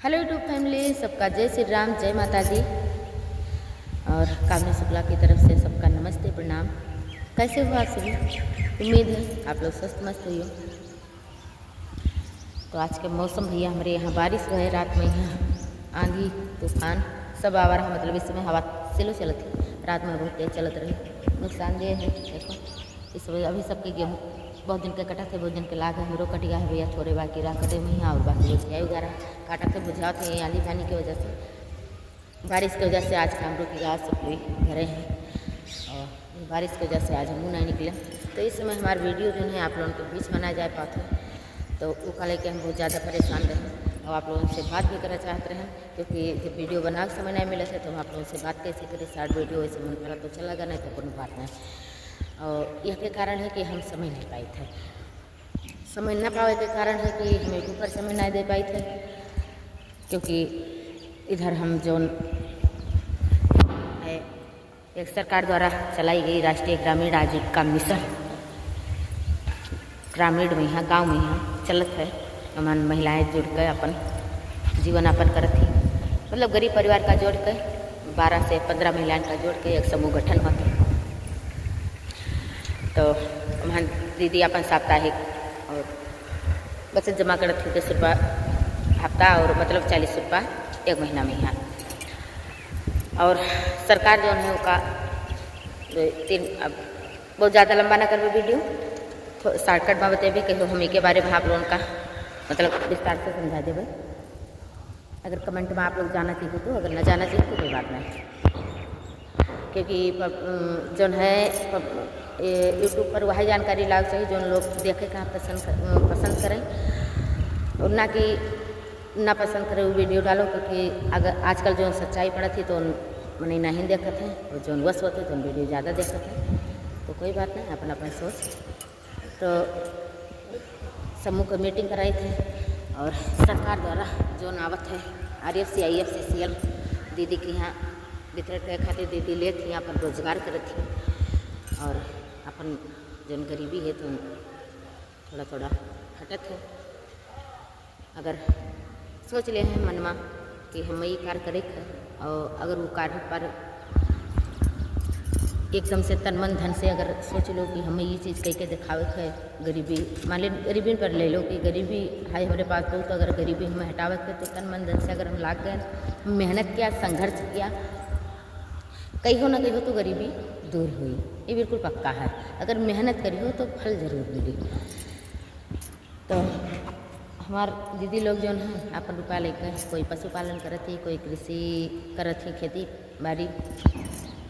Hello YouTube family, सबका जय श्री राम, जय माता दी। और कामनी शुक्ला की तरफ से सबका नमस्ते, प्रणाम। कैसे हो आप सभी? उम्मीद है आप लोग स्वस्थ मस्त हो। तो आज के मौसम भैया हमारे यहाँ बारिश हुआ है, रात में यहाँ आंधी तूफान सब आ रहा, मतलब इस समय हवा स्लो चलत थी, रात में बहुत तेज चलत रही। नुकसानदेह है, देखो इस वजह अभी सबके गेहूँ बहुत दिन के कटा थे, बहुत दिन के लाग है, हमरो कट गया है भैया, थोड़े बाकी रहा कटे में और बाकी बुझिया वगैरह काटा थे, बुझाओ थे आंधी पानी की वजह से, बारिश की वजह से आज कामरों की घास सब कोई घरे हैं और बारिश की वजह से आज हम नहीं निकले। तो इस समय हमारी वीडियो जो है आप लोगों के बीच बना जाए पाते, तो वो कल के हम बहुत ज़्यादा परेशान रहे और आप लोगों से बात भी करना चाहते रहे, क्योंकि जब वीडियो बना के समय नहीं मिले थे तो हम आप लोगों से बात कैसे करें। शार्ट वीडियो वैसे मन करा तो चला गया, नहीं तो कोई बात नहीं। और यह के कारण है कि हम समय नहीं पाए थे, समय न पावे के कारण है कि हम यूट्यूब पर समय नहीं दे पाए थे, क्योंकि इधर हम जो है एक सरकार द्वारा चलाई गई राष्ट्रीय ग्रामीण आजीविका मिशन, ग्रामीण में यहाँ गाँव में यहाँ चलत है, हमारी महिलाएँ जुड़ कर अपन जीवन यापन करत थी, मतलब गरीब परिवार का जोड़ कर 12 से 15 महिलाएं का जोड़ के एक समूह गठन हुआ था। तो हमारी दीदी अपन साप्ताहिक और बचत जमा करत थी 10 रुपया हफ्ता और मतलब 40 रुपया एक महीना में यहाँ। और सरकार जो है उसका अब बहुत ज़्यादा लंबा ना करवे वीडियो, तो शॉर्टकट में बतेबे कहो हम के बारे में आप लोगों का मतलब विस्तार से समझा देवे। अगर कमेंट में आप लोग जाना चाहिए तो, अगर न जाना चाहिए तो कोई बात नहीं, क्योंकि जो है यूट्यूब पर वही जानकारी लाग चाहिए जो लोग देखे का पसंद करें, और ना कि ना पसंद करें वो वीडियो डालो, क्योंकि अगर आजकल जो सच्चाई पड़ा थी तो मैंने नहीं देखते हैं, और जो वश होते तो वीडियो ज़्यादा देखते हैं, तो कोई बात नहीं, अपन अपन सोच। तो समूह को मीटिंग कराई थे और सरकार द्वारा जो नावत है RFC IFCCL दीदी के यहाँ वितरण के खातिर दीदी ले थी, यहाँ पर रोजगार करे थी, और अपन जन गरीबी है तो थोड़ा थोड़ा हटत है। अगर सोच ले हैं मन में कि हम ये कार्य करे, और अगर वो कार्य पर एकदम से तन मन धन से अगर सोच लो कि हमें ये चीज़ कह के दिखावे है, गरीबी मान लो गरीबी पर ले लो कि गरीबी है हमारे पास बहुत, तो अगर गरीबी हमें हटावे थे तो तन मन धन से अगर हम लाग गए, मेहनत किया, संघर्ष किया, कहीं हो ना कहीं हो तो गरीबी दूर हुई, ये बिल्कुल पक्का है। अगर मेहनत करी हो तो फल जरूर मिली। तो हमारे दीदी लोग जो है अपन रुपया लेकर कोई पशुपालन करत थी, कोई कृषि करत थी, खेती बाड़ी,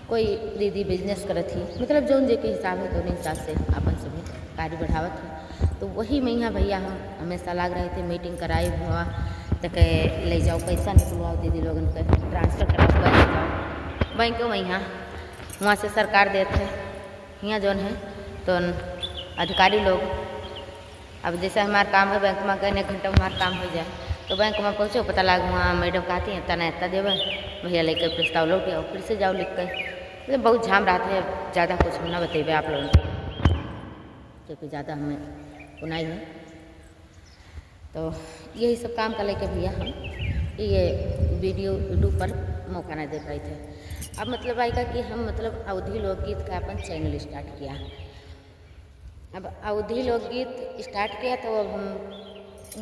कोई दीदी बिजनेस करत थी, मतलब जो जे के हिसाब है तो हिसाब से अपन सभी कार्य बढ़ावत है। तो वही में यहाँ भैया हम हमेशा लाग रहे थे, मीटिंग कराई हुआ तो कह ले जाओ पैसा निकलवाओ, दीदी लोगन के ट्रांसफ़र कराओ, बैंक जाओ, बैंक में यहाँ वहाँ से सरकार देते हैं, यहाँ जौन है तो अधिकारी लोग, अब जैसे हमारा काम है बैंक में गए 1 घंटा हमारा काम हो जाए तो बैंक में पहुँचो, पता लगा वहाँ मैडम कहती हैं इतना इतना देवे, भैया लेकर प्रस्ताव लौट आओ, फिर से जाओ लिख कर, मतलब बहुत झाम रहा है। ज़्यादा कुछ ना बतेबे आप लोगों को, क्योंकि ज़्यादा हमें सुनाई है, तो यही सब काम कर लेके भैया हम ये वीडियो यूट्यूब पर मौका नहीं दे पाए थे। अब मतलब आएगा कि हम मतलब अवधी लोकगीत का अपन चैनल स्टार्ट किया, अब अवधी लोकगीत स्टार्ट किया तो अब हम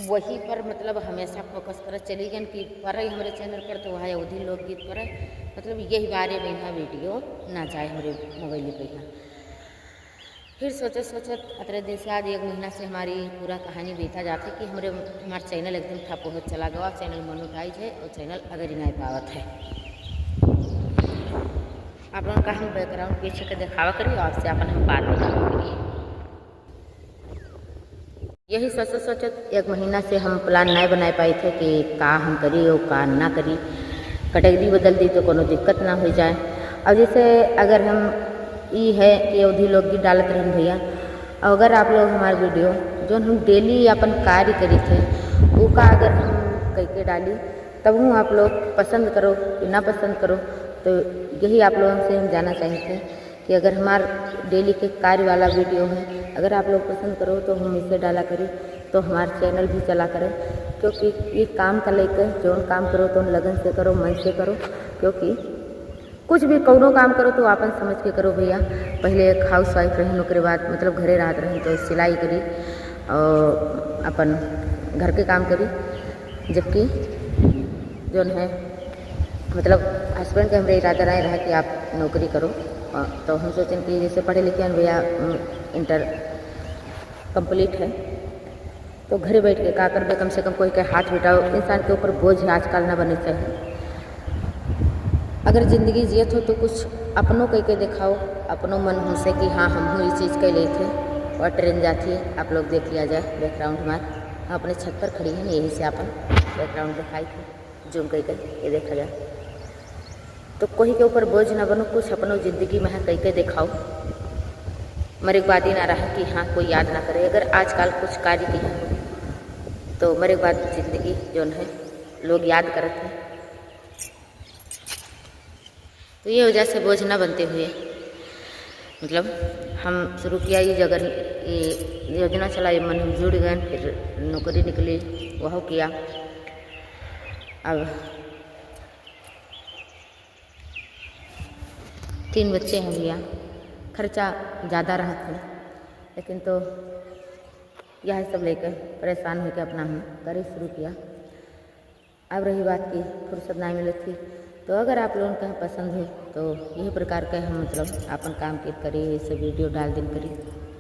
वही पर मतलब हमेशा फोकस कर चली गए कि पर ही हमारे चैनल पर, तो वह अवधी लोकगीत पर मतलब यही बारे में यहाँ वीडियो ना जाए हमारे मोबाइल पर यहाँ। फिर सोचत अतरे दिन से आज 1 महीना से हमारी पूरा कहानी बीता जाती कि हमारा चैनल एकदम ठप हो चला गया, चैनल मोनेटाइज है और चैनल अगर ही नहीं पावत है। आप लोगों का हम बैकग्राउंड पीछे के दिखावा करिए, आपसे अपन हम बात बताएंगे। यही सोचत 1 महीना से हम प्लान नहीं बना पाए थे कि का हम करी और का ना करी, कैटेगरी बदल दी तो कोनो दिक्कत ना हो जाए। अब जैसे अगर हम ये है कि अवधी लोकगीत डालते रहें भैया, अगर आप लोग हमारे वीडियो जो हम डेली अपन कार्य करी थे वो का अगर हम कह के डाली तब हूँ आप लोग पसंद करो कि ना पसंद करो, तो यही आप लोगों से हम जानना चाहते हैं कि अगर हमार डेली के कार्य वाला वीडियो है, अगर आप लोग पसंद करो तो हम इसे डाला करें, तो हमारा चैनल भी चला करें। क्योंकि ये काम का लेकर जो काम करो तो लगन से करो, मन से करो। क्योंकि कुछ भी कौनो काम करो तो आपन समझ के करो भैया। पहले एक हाउस वाइफ रही, ओकरे बाद मतलब घरे रात रही तो सिलाई करी और अपन घर के काम करी। जबकि जो है मतलब हस्बैंड का हमारे इरादा रहा कि आप नौकरी करो। तो हम सोचें कि जैसे पढ़े लिखे हैं भैया, इंटर कंप्लीट है तो घरे बैठ के का कर, कम से कम कोई के हाथ बिटाओ। इंसान के ऊपर बोझ आजकल ना बने चाहिए। अगर ज़िंदगी जियत हो तो कुछ अपनों कह के दिखाओ, अपनों मन हमसे कि हाँ हम ये चीज़ कह लिए थे। और ट्रेन जाती है, आप लोग देख लिया जाए बैकग्राउंड हमारे। हम अपने छत पर खड़ी हैं, यही से अपन बैकग्राउंड दिखाई थी, जूम कह ये देखा जाए। तो कोई के ऊपर बोझ ना बनो, कुछ अपनों ज़िंदगी में कह के दिखाओ। मेरे बाद ही ना रहा कि हाँ कोई याद ना करे। अगर आजकल कुछ कार्य किया तो मेरे बाद ज़िंदगी जो है लोग याद करते हैं। तो ये वजह से बोझ ना बनते हुए मतलब हम शुरू किया ये जगह, ये योजना चला, ये मन हम जुड़ गए। फिर नौकरी निकली, वह किया। अब 3 बच्चे हैं भैया, खर्चा ज़्यादा रहा था, लेकिन तो यह सब लेकर परेशान होकर अपना हम कार्य शुरू किया। अब रही बात की फुर्सत नहीं मिली थी, तो अगर आप लोगों को पसंद है तो यही प्रकार का हम मतलब अपन काम के करिए, ये सब वीडियो डाल दिन करिए।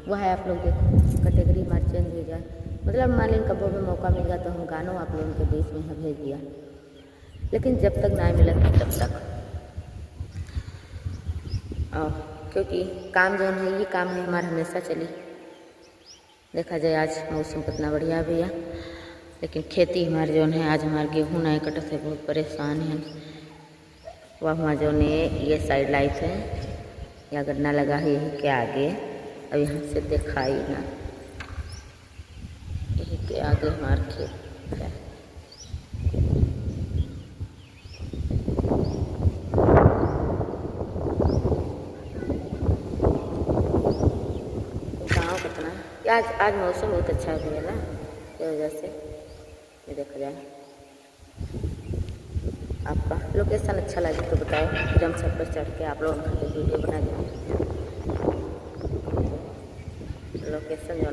वह है आप लोग देखो, कैटेगरी हमारी चेंज हो जाए। मतलब मान लीजिए कभी भी मौका मिल गया तो हम गानों आप लोगों के बीच में हम भेज दिया। लेकिन जब तक नहीं मिला तब तक क्योंकि काम जो है ये काम है हमारा हमेशा चली। देखा जाए आज मौसम कितना बढ़िया भैया, लेकिन खेती हमारे जो है आज हमारे गेहूँ नहीं कटत है, बहुत परेशान है। वह हमारे जो ने ये साइड लाइट है या गन्ना लगा है यही के आगे, अब यहाँ से दिखाई ना, यही के आगे हमारे खेत है। गाँव कितना आज मौसम बहुत अच्छा है ना, इस वजह से ये देखा जाए। आपका लोकेशन अच्छा लगे तो बताओ, फिर हम सब पर चढ़ के आप लोगों का वीडियो बना देंगे। लोकेशन जो